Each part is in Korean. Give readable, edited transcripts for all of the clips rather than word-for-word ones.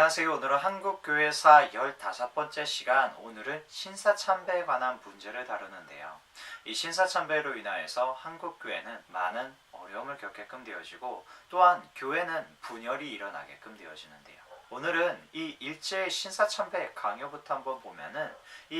안녕하세요. 오늘은 한국교회사 15번째 시간, 오늘은 신사참배에 관한 문제를 다루는데요. 이 신사참배로 인하여서 한국교회는 많은 어려움을 겪게끔 되어지고, 또한 교회는 분열이 일어나게끔 되어지는데요. 오늘은 이 일제의 신사참배 강요부터 한번 보면은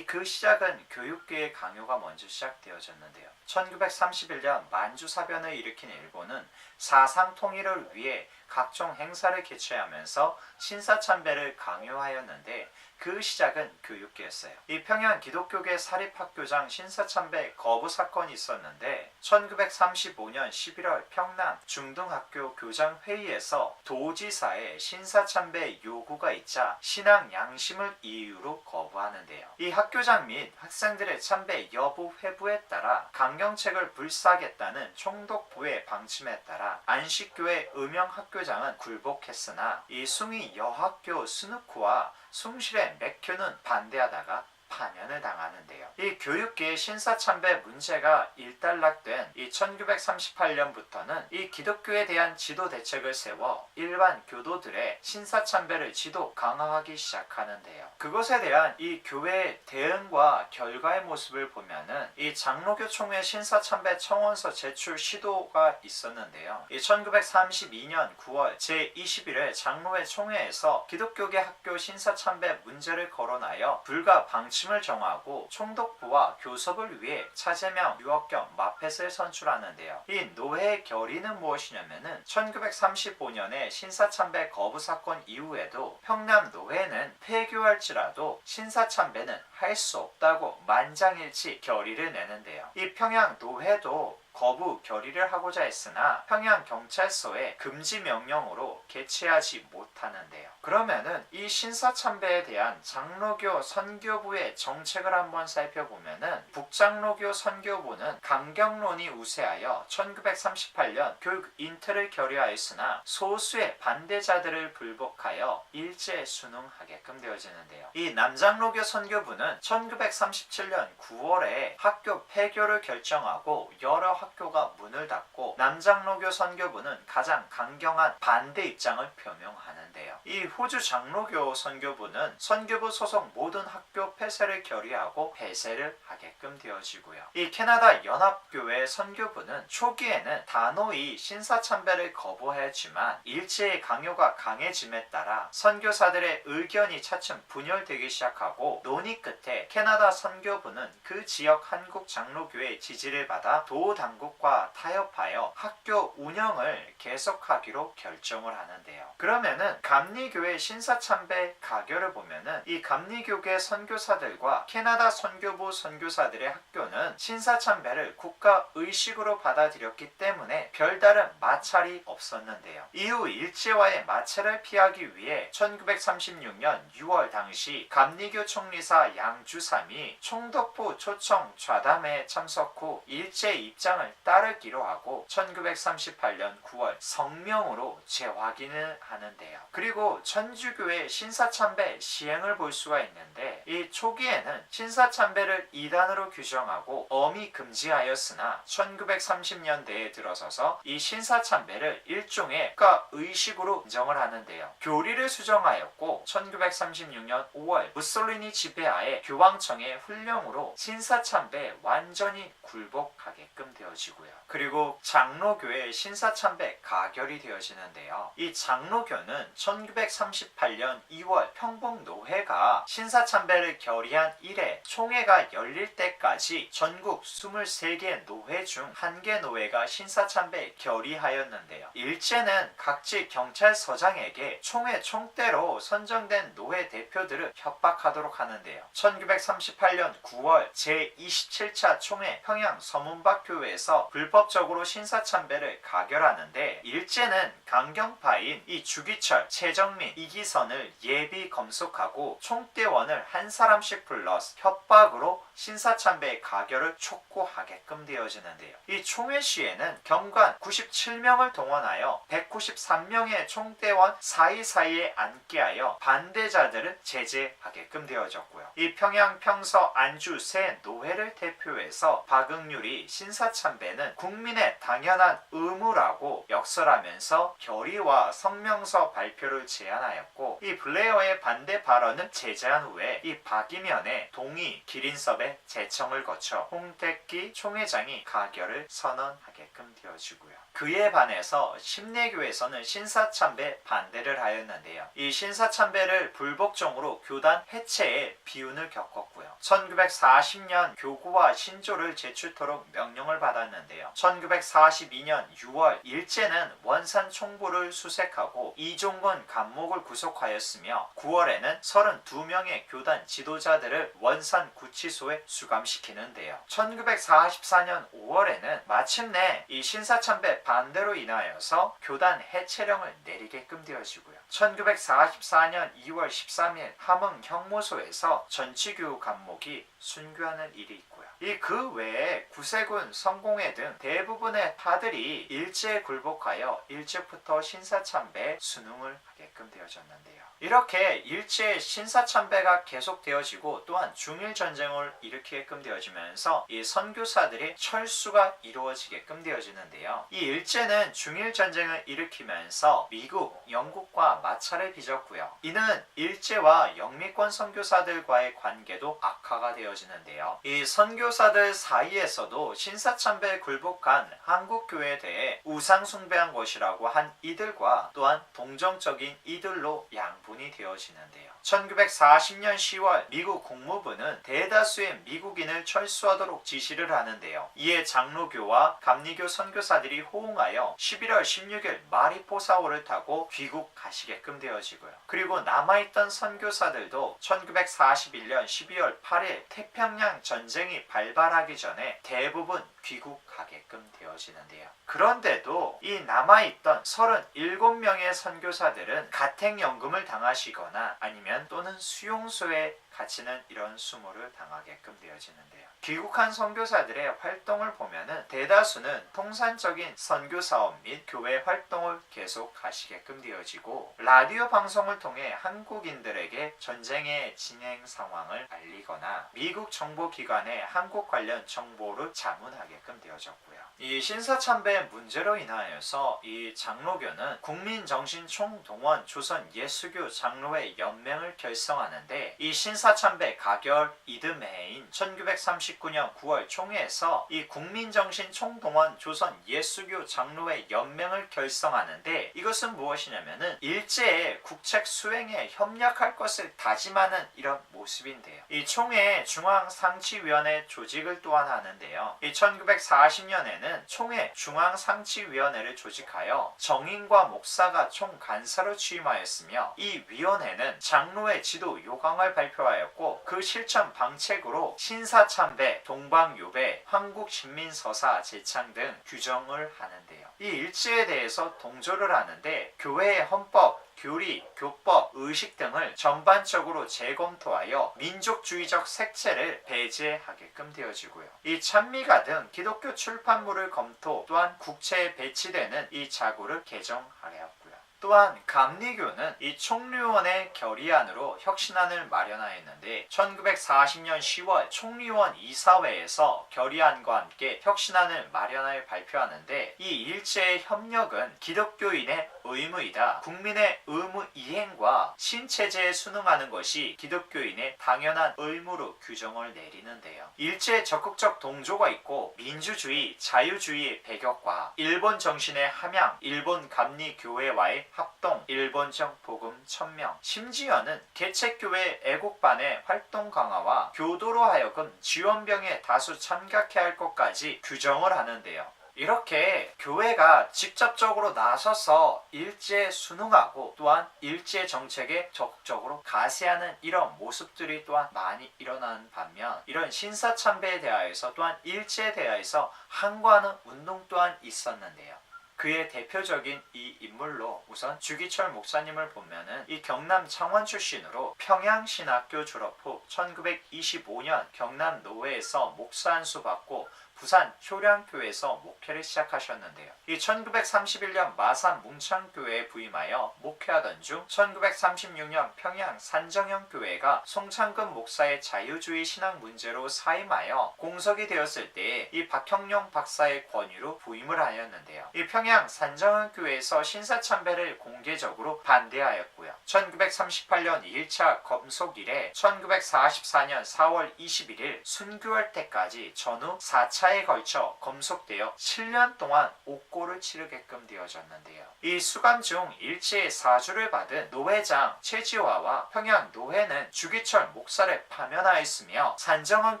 그 시작은 교육계의 강요가 먼저 시작되어졌는데요. 1931년 만주사변을 일으킨 일본은 사상 통일을 위해 각종 행사를 개최하면서 신사참배를 강요하였는데, 그 시작은 교육계였어요. 이 평양 기독교계 사립학교장 신사참배 거부 사건이 있었는데, 1935년 11월 평남 중등학교 교장 회의에서 도지사의 신사참배 요구가 있자 신앙 양심을 이유로 거부하는데요. 이 학교장 및 학생들의 참배 여부 회부에 따라 강경책을 불사하겠다는 총독부의 방침에 따라 안식교회 음영학교장은 굴복했으나, 이 숭의 여학교 스누쿠와 숭실의 맥교는 반대하다가 파면을 당하는데요. 이 교육계의 신사참배 문제가 일단락된 이 1938년부터는 이 기독교에 대한 지도 대책을 세워 일반 교도들의 신사참배를 지도 강화하기 시작하는데요. 그것에 대한 이 교회의 대응과 결과의 모습을 보면은 이 장로교 총회 신사참배 청원서 제출 시도가 있었는데요. 이 1932년 9월 제21회 장로회 총회에서 기독교계 학교 신사참배 문제를 거론하여 불가 방침을 정하고 총독부와 교섭을 위해 차재명, 유억경, 마펫을 선출하는데요. 이 노회의 결의는 무엇이냐면은 1935년에 신사참배 거부 사건 이후에도 평남 노회는 폐교할지라도 신사참배는 할 수 없다고 만장일치 결의를 내는데요. 이 평양 노회도 거부 결의를 하고자 했으나 평양경찰서의 금지 명령으로 개최하지 못하는데요. 그러면은 이 신사참배에 대한 장로교 선교부의 정책을 한번 살펴보면은, 북장로교 선교부는 강경론이 우세하여 1938년 교육 인퇴를 결의하였으나 소수의 반대자들을 불복하여 일제 순응하게끔 되어지는데요. 이 남장로교 선교부는 1937년 9월에 학교 폐교를 결정하고 여러 학교가 문을 닫고, 남장로교 선교부는 가장 강경한 반대 입장을 표명하는데요. 이 호주 장로교 선교부는 선교부 소속 모든 학교 폐쇄를 결의하고 폐쇄를 하게끔 되어지고요. 이 캐나다 연합교회 선교부는 초기에는 단호히 신사참배를 거부하였지만 일제의 강요가 강해짐에 따라 선교사들의 의견이 차츰 분열되기 시작하고, 논의 끝에 캐나다 선교부는 그 지역 한국 장로교회의 지지를 받아 당국과 타협하여 학교 운영을 계속하기로 결정을 하는데요. 그러면은 감리교회 신사참배 가결을 보면은 이 감리교계 선교사들과 캐나다 선교부 선교사들의 학교는 신사참배를 국가 의식으로 받아들였기 때문에 별다른 마찰이 없었는데요. 이후 일제와의 마찰을 피하기 위해 1936년 6월 당시 감리교 총리사 양주삼이 총독부 초청 좌담회에 참석 후 일제 입장을 따르기로 하고 1938년 9월 성명으로 재확인을 하는데요. 그리고 천주교의 신사참배 시행을 볼 수가 있는데, 이 초기에는 신사참배를 이단으로 규정하고 엄히 금지하였으나 1930년대에 들어서서 이 신사참배를 일종의 국가 의식으로 인정을 하는데요. 교리를 수정하였고 1936년 5월 무솔리니 지배하에 교황청의 훈령으로 신사참배에 완전히 굴복하게끔 되어지고요. 그리고 장로교의 신사참배 가결이 되어지는데요. 이 장로교는 1938년 2월 평봉노회가 신사참배를 결의한 이래 총회가 열릴 때까지 전국 23개 노회 중 1개 노회가 신사참배 결의하였는데요. 일제는 각지 경찰서장에게 총회 총대로 선정된 노회 대표들을 협박하도록 하는데요. 1938년 9월 제27차 총회 평양 서문박교회에서 불법적으로 신사참배를 가결하는데, 일제는 강경파인 이 주기철, 최정민, 이기선을 예비 검속하고 총대원을 한 사람씩 불러 협박으로 신사참배를 신사참배의 가결을 촉구하게끔 되어지는데요. 이 총회시에는 경관 97명을 동원하여 193명의 총대원 사이사이에 앉게 하여 반대자들을 제재하게끔 되어졌고요. 이 평양, 평서, 안주 세 노회를 대표해서 박응률이 신사참배는 국민의 당연한 의무라고 역설하면서 결의와 성명서 발표를 제안하였고, 이 블레어의 반대 발언을 제재한 후에 이 박이면의 동의 기린섭의 제청을 거쳐 홍택기 총회장이 가결을 선언하게끔 되어지고요. 그에 반해서 심내교에서는 신사참배 반대를 하였는데요. 이 신사참배를 불복종으로 교단 해체의 비운을 겪었고요. 1940년 교구와 신조를 제출토록 명령을 받았는데요. 1942년 6월 일제는 원산 총부를 수색하고 이종건 감목을 구속하였으며 9월에는 32명의 교단 지도자들을 원산 구치소에 수감시키는데요. 1944년 5월에는 마침내 이 신사참배 반대로 인하여서 교단 해체령을 내리게끔 되어지고요. 1944년 2월 13일 함흥 형무소에서 전치규 감목이 순교하는 일이 있고요. 그 외에 구세군, 성공회 등 대부분의 파들이 일제에 굴복하여 일찍부터 신사참배에 순응을 하게끔 되어졌는데요. 이렇게 일제의 신사참배가 계속되어지고 또한 중일전쟁을 일으키게끔 되어지면서 이 선교사들의 철수가 이루어지게끔 되어지는데요. 이 일제는 중일전쟁을 일으키면서 미국, 영국과 마찰을 빚었고요. 이는 일제와 영미권 선교사들과의 관계도 악화가 되어지는데요. 이 선교사들 사이에서도 신사참배에 굴복한 한국교회에 대해 우상숭배한 것이라고 한 이들과 또한 동정적인 이들로 양분이 되어지는데요. 1940년 10월 미국 국무부는 대다수의 미국인을 철수하도록 지시를 하는데요. 이에 장로교와 감리교 선교사들이 호응하여 11월 16일 마리포사호를 타고 귀국하시게끔 되어지고요. 그리고 남아있던 선교사들도 1941년 12월 8일 태평양 전쟁이 발발하기 전에 대부분 귀국하게끔 되어지는데요. 그런데도 이 남아있던 37명의 선교사들은 가택연금을 당하시거나 아니면 또는 수용소에 갇히는 이런 수모를 당하게끔 되어지는데요. 귀국한 선교사들의 활동을 보면은 대다수는 통산적인 선교 사업 및 교회 활동을 계속 하시게끔 되어지고 라디오 방송을 통해 한국인들에게 전쟁의 진행 상황을 알리거나 미국 정보기관에 한국 관련 정보를 자문하게끔 되어졌고요. 이 신사참배 문제로 인하여서 이 장로교는 국민정신총동원 조선예수교 장로회 연맹을 결성하는데 이 신사참배 가결 이듬해인 1939년 9월 총회에서 이 국민정신총동원 조선예수교 장로회 연맹을 결성하는데 이것은 무엇이냐면은 일제의 국책 수행에 협력할 것을 다짐하는 이런 모습인데요. 이 총회 중앙상치위원회 조직을 또한 하는데요. 이 1940년에는 총회 중앙상치위원회를 조직하여 정인과 목사가 총간사로 취임하였으며 이 위원회는 장로회 지도 요강을 발표하였고 그 실천 방책으로 신사참배, 동방요배, 한국신민서사 제창 등 규정을 하는데요. 이 일제에 대해서 동조를 하는데 교회의 헌법, 교리, 교법, 의식 등을 전반적으로 재검토하여 민족주의적 색채를 배제하게끔 되어지고요. 이 찬미가 등 기독교 출판물을 검토 또한 국채에 배치되는 이 자구를 개정하였고요. 또한 감리교는 이 총리원의 결의안으로 혁신안을 마련하였는데 1940년 10월 총리원 이사회에서 결의안과 함께 혁신안을 마련하여 발표하는데 이 일제의 협력은 기독교인의 의무이다. 국민의 의무 이행과 신체제에 순응하는 것이 기독교인의 당연한 의무로 규정을 내리는데요. 일제의 적극적 동조가 있고 민주주의, 자유주의의 배격과 일본 정신의 함양, 일본 감리교회와의 합동, 일본적 복음 천명, 심지어는 개책교회 애국반의 활동 강화와 교도로 하여금 지원병에 다수 참가케 할 것까지 규정을 하는데요. 이렇게 교회가 직접적으로 나서서 일제에 순응하고 또한 일제 정책에 적극적으로 가세하는 이런 모습들이 또한 많이 일어나는 반면 이런 신사참배에 대하여서 또한 일제에 대하여서 항거하는 운동 또한 있었는데요. 그의 대표적인 이 인물로 우선 주기철 목사님을 보면은 이 경남 창원 출신으로 평양신학교 졸업 후 1925년 경남 노회에서 목사 안수 받고 부산 효량교회에서 목회를 시작하셨는데요. 이 1931년 마산 뭉창교회에 부임하여 목회하던 중 1936년 평양 산정형교회가 송창근 목사의 자유주의 신앙 문제로 사임하여 공석이 되었을 때에 이 박형룡 박사의 권유로 부임을 하였는데요. 이 평양 산정형교회에서 신사참배를 공개적으로 반대하였고요. 1938년 1차 검속 이래 1944년 4월 21일 순교할 때까지 전후 4차에 걸쳐 검속되어 7년 동안 옥고를 치르게끔 되어졌는데요. 이 수감 중 일제의 사주를 받은 노회장 최지화와 평양 노회는 주기철 목사를 파면하였으며 산정원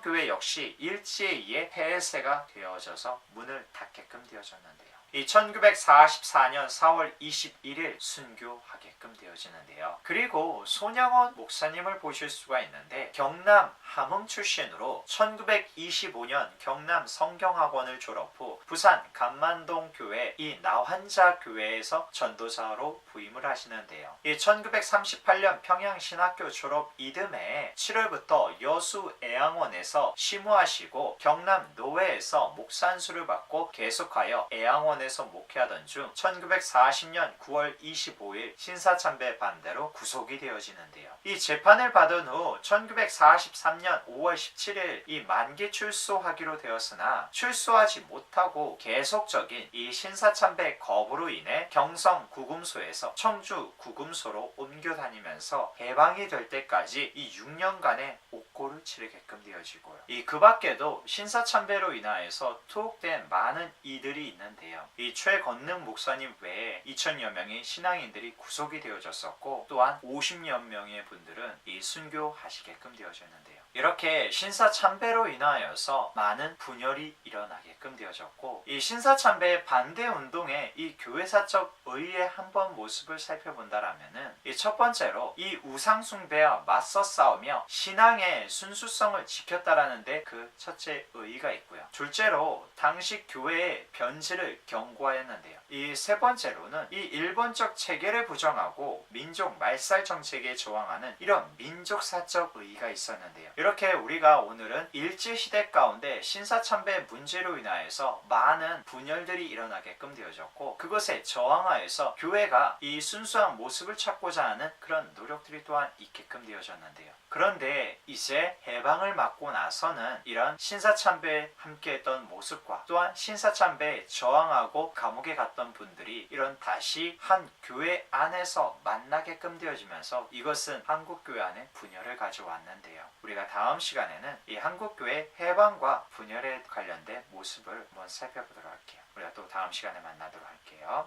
교회 역시 일제에 의해 폐쇄가 되어져서 문을 닫게끔 되어졌는데요. 이 1944년 4월 21일 순교하게끔 되어지는데요. 그리고 손양원 목사님을 보실 수가 있는데 경남 함흥 출신으로 1925년 경남 성경학원을 졸업 후 부산 감만동 교회 이 나환자 교회에서 전도사로 부임을 하시는데요. 이 1938년 평양 신학교 졸업 이듬해 7월부터 여수 애양원에서 심우하시고 경남 노회에서 목산수를 받고 계속하여 애양원에서 목회하던 중 1940년 9월 25일 신사참배 반대로 구속이 되어지는데요. 이 재판을 받은 후 1943년 5월 17일 이 만기 출소하기로 되었으나 출소하지 못하고 계속적인 이 신사참배 거부로 인해 경성 구금소에서 청주 구금소로 옮겨 다니면서 해방이 될 때까지 이 6년간의 옥고를 치르게끔 되어지고요. 이 그 밖에도 신사참배로 인하여서 투옥된 많은 이들이 있는데요. 이 최건능 목사님 외에 2000여 명의 신앙인들이 구속이 되어졌었고 또한 50여 명의 분들은 이 순교하시게끔 되어졌는데요. 이렇게 신사참배로 인하여서 많은 분열이 일어나게끔 되어졌고 이 신사참배 반대 운동의 이 교회사적 의의의 한번 모습을 살펴본다라면은 이 첫 번째로 이 우상숭배와 맞서 싸우며 신앙의 순수성을 지켰다라는데 그 첫째 의의가 있고요. 둘째로 당시 교회의 변질을 경고하였는데요. 이 세 번째로는 이 일본적 체계를 부정하고 민족 말살 정책에 저항하는 이런 민족사적 의의가 있었는데요. 이렇게 우리가 오늘은 일제시대 가운데 신사참배 문제로 인하여서 많은 분열들이 일어나게끔 되어졌고 그것에 저항하여서 교회가 이 순수한 모습을 찾고자 하는 그런 노력들이 또한 있게끔 되어졌는데요. 그런데 이제 해방을 맞고 나서는 이런 신사참배에 함께했던 모습과 또한 신사참배에 저항하고 감옥에 갔던 분들이 이런 다시 한 교회 안에서 만나게끔 되어지면서 이것은 한국교회 안에 분열을 가져왔는데요. 우리가 다음 시간에는 이 한국교회 해방과 분열에 관련된 모습을 한번 살펴보도록 할게요. 우리가 또 다음 시간에 만나도록 할게요.